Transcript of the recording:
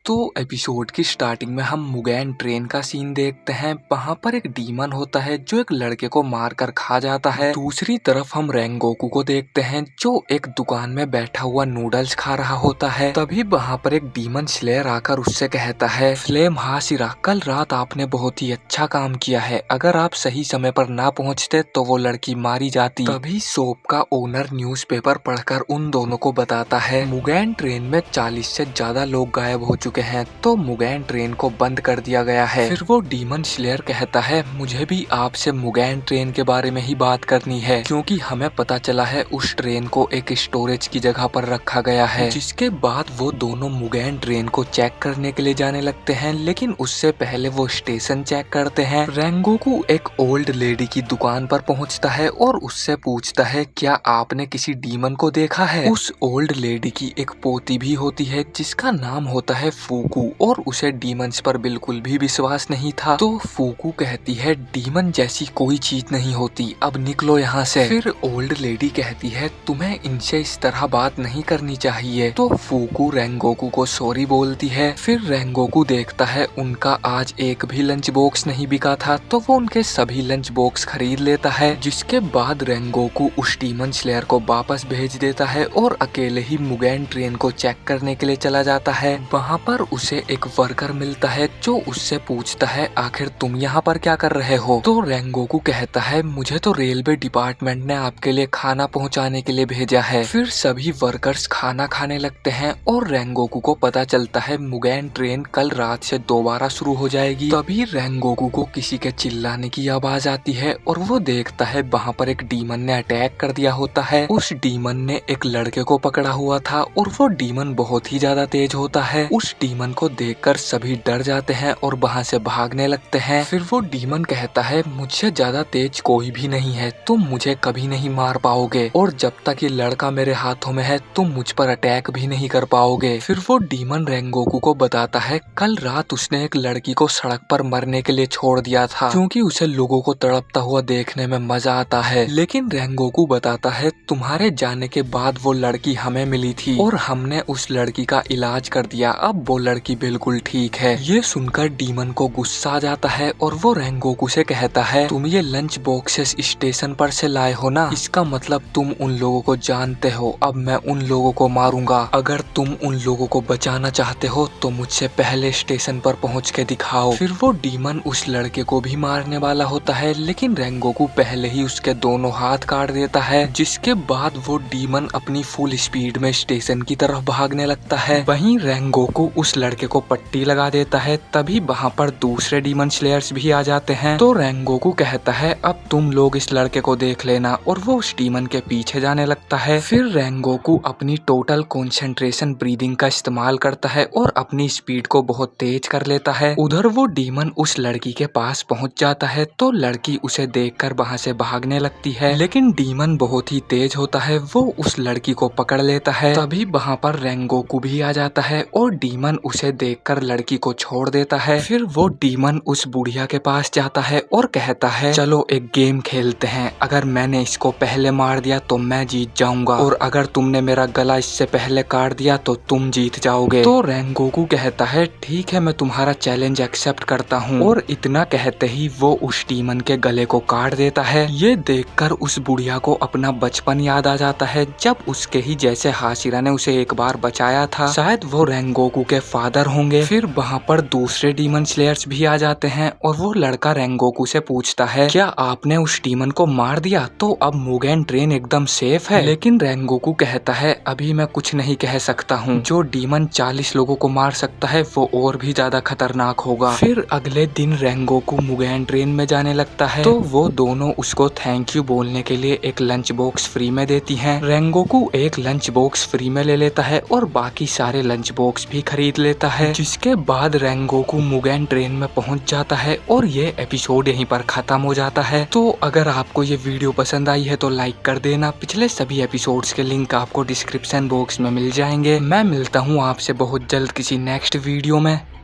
तो एपिसोड की स्टार्टिंग में हम मुगैन ट्रेन का सीन देखते हैं। वहाँ पर एक डीमन होता है जो एक लड़के को मार कर खा जाता है। दूसरी तरफ हम रेंगोकू को देखते हैं जो एक दुकान में बैठा हुआ नूडल्स खा रहा होता है। तभी वहाँ पर एक डीमन स्लेयर आकर उससे कहता है, फ्लेम हाशिरा, कल रात आपने बहुत ही अच्छा काम किया है। अगर आप सही समय पर ना पहुँचते तो वो लड़की मारी जाती। तभी शॉप का ओनर न्यूज़पेपर पढ़कर उन दोनों को बताता है मुगैन ट्रेन में 40 से ज्यादा लोग गायब हो चुके हैं, तो मुगैन ट्रेन को बंद कर दिया गया है। फिर वो डीमन स्लेयर कहता है, मुझे भी आपसे मुगैन ट्रेन के बारे में ही बात करनी है, क्योंकि हमें पता चला है उस ट्रेन को एक स्टोरेज की जगह पर रखा गया है। जिसके बाद वो दोनों मुगैन ट्रेन को चेक करने के लिए जाने लगते हैं, लेकिन उससे पहले वो स्टेशन चेक करते हैं। रेंगोकू एक ओल्ड लेडी की दुकान पर पहुंचता है और उससे पूछता है, क्या आपने किसी डीमन को देखा है? उस ओल्ड लेडी की एक पोती भी होती है जिसका नाम होता है फूकू, और उसे डीमंस पर बिल्कुल भी विश्वास नहीं था। तो फूकू कहती है, डीमन जैसी कोई चीज नहीं होती, अब निकलो यहाँ से। फिर ओल्ड लेडी कहती है, तुम्हें इनसे इस तरह बात नहीं करनी चाहिए। तो फूकू रेंगोकू को सॉरी बोलती है। फिर रेंगोकू देखता है उनका आज एक भी लंच बॉक्स नहीं बिका था, तो वो उनके सभी लंच बॉक्स खरीद लेता है। जिसके बाद रेंगोकू उस डीमन स्लेयर को वापस भेज देता है और अकेले ही मुगैन ट्रेन को चेक करने के लिए चला जाता है। वहाँ पर उसे एक वर्कर मिलता है जो उससे पूछता है, आखिर तुम यहाँ पर क्या कर रहे हो? तो रेंगोकू कहता है, मुझे तो रेलवे डिपार्टमेंट ने आपके लिए खाना पहुँचाने के लिए भेजा है। फिर सभी वर्कर्स खाना खाने लगते हैं और रेंगोकू को पता चलता है मुगैन ट्रेन कल रात से दोबारा शुरू हो जाएगी। तभी रेंगोकू को किसी के चिल्लाने की आवाज आती है और वो देखता है वहाँ पर एक डीमन ने अटैक कर दिया होता है। उस डीमन ने एक लड़के को पकड़ा हुआ था और वो डीमन बहुत ही ज्यादा तेज होता है। उस डीमन को देखकर सभी डर जाते हैं और वहाँ से भागने लगते हैं। फिर वो डीमन कहता है, मुझसे ज्यादा तेज कोई भी नहीं है, तुम मुझे कभी नहीं मार पाओगे, और जब तक ये लड़का मेरे हाथों में है तुम मुझ पर अटैक भी नहीं कर पाओगे। फिर वो डीमन रेंगोकू को बताता है, कल रात उसने एक लड़की को सड़क पर मरने के लिए छोड़ दिया था, क्योंकि उसे लोगों को तड़पता हुआ देखने में मजा आता है। लेकिन रेंगोकू बताता है, तुम्हारे जाने के बाद वो लड़की हमें मिली थी और हमने उस लड़की का इलाज कर दिया, अब वो लड़की बिल्कुल ठीक है। ये सुनकर डीमन को गुस्सा आ जाता है और वो रेंगोकू से कहता है, तुम ये लंच बॉक्सेस स्टेशन पर से लाए हो ना, इसका मतलब तुम उन लोगों को जानते हो। अब मैं उन लोगों को मारूंगा। अगर तुम उन लोगों को बचाना चाहते हो तो मुझसे पहले स्टेशन पर पहुँच के दिखाओ। फिर वो डीमन उस लड़के को भी मारने वाला होता है, लेकिन रेंगोकू पहले ही उसके दोनों हाथ काट देता है। जिसके बाद वो डीमन अपनी फुल स्पीड में स्टेशन की तरफ भागने लगता है। वहीं रेंगोकू उस लड़के को पट्टी लगा देता है। तभी वहाँ पर दूसरे डीमन स्लेयर्स भी आ जाते हैं। तो रेंगोकू कहता है, अब तुम लोग इस लड़के को देख लेना, और वो उस डीमन के पीछे जाने लगता है। फिर रेंगोकू अपनी टोटल कंसंट्रेशन ब्रीदिंग का इस्तेमाल करता है और अपनी स्पीड को बहुत तेज कर लेता है। उधर वो डीमन उस लड़की के पास पहुँच जाता है, तो लड़की उसे देखकर वहाँ से भागने लगती है, लेकिन डीमन बहुत ही तेज होता है, वो उस लड़की को पकड़ लेता है। तभी वहाँ पर रेंगोकू भी आ जाता है और डीमन उसे देखकर लड़की को छोड़ देता है। फिर वो डीमन उस बुढ़िया के पास जाता है और कहता है, चलो एक गेम खेलते हैं, अगर मैंने इसको पहले मार दिया तो मैं जीत जाऊंगा, और अगर तुमने मेरा गला इससे पहले काट दिया तो तुम जीत जाओगे। तो रेंगोकू कहता है, ठीक है, मैं तुम्हारा चैलेंज एक्सेप्ट करता हूँ, और इतना कहते ही वो उस डीमन के गले को काट देता है। ये देखकर उस बुढ़िया को अपना बचपन याद आ जाता है, जब उसके ही जैसे हाशिरा ने उसे एक बार बचाया था। शायद वो रेंगोकू के फादर होंगे। फिर वहाँ पर दूसरे डीमन स्लेयर्स भी आ जाते हैं और वो लड़का रेंगोकू से पूछता है, क्या आपने उस डीमन को मार दिया, तो अब मुगैन ट्रेन एकदम सेफ है? लेकिन रेंगोकू कहता है, अभी मैं कुछ नहीं कह सकता हूँ, जो डीमन 40 लोगों को मार सकता है वो और भी ज्यादा खतरनाक होगा। फिर अगले दिन रेंगोकू मुगैन ट्रेन में जाने लगता है, तो वो दोनों उसको थैंक यू बोलने के लिए एक लंच बॉक्स फ्री में देती हैं। रेंगोकू एक लंच बॉक्स फ्री में ले लेता है और बाकी सारे लंच बॉक्स भी खरीद लेता है। जिसके बाद रेंगोकू मुगैन ट्रेन में पहुंच जाता है और ये एपिसोड यहीं पर खत्म हो जाता है। तो अगर आपको ये वीडियो पसंद आई है तो लाइक कर देना। पिछले सभी एपिसोड्स के लिंक आपको डिस्क्रिप्शन बॉक्स में मिल जाएंगे। मैं मिलता हूँ आपसे बहुत जल्द किसी नेक्स्ट वीडियो में।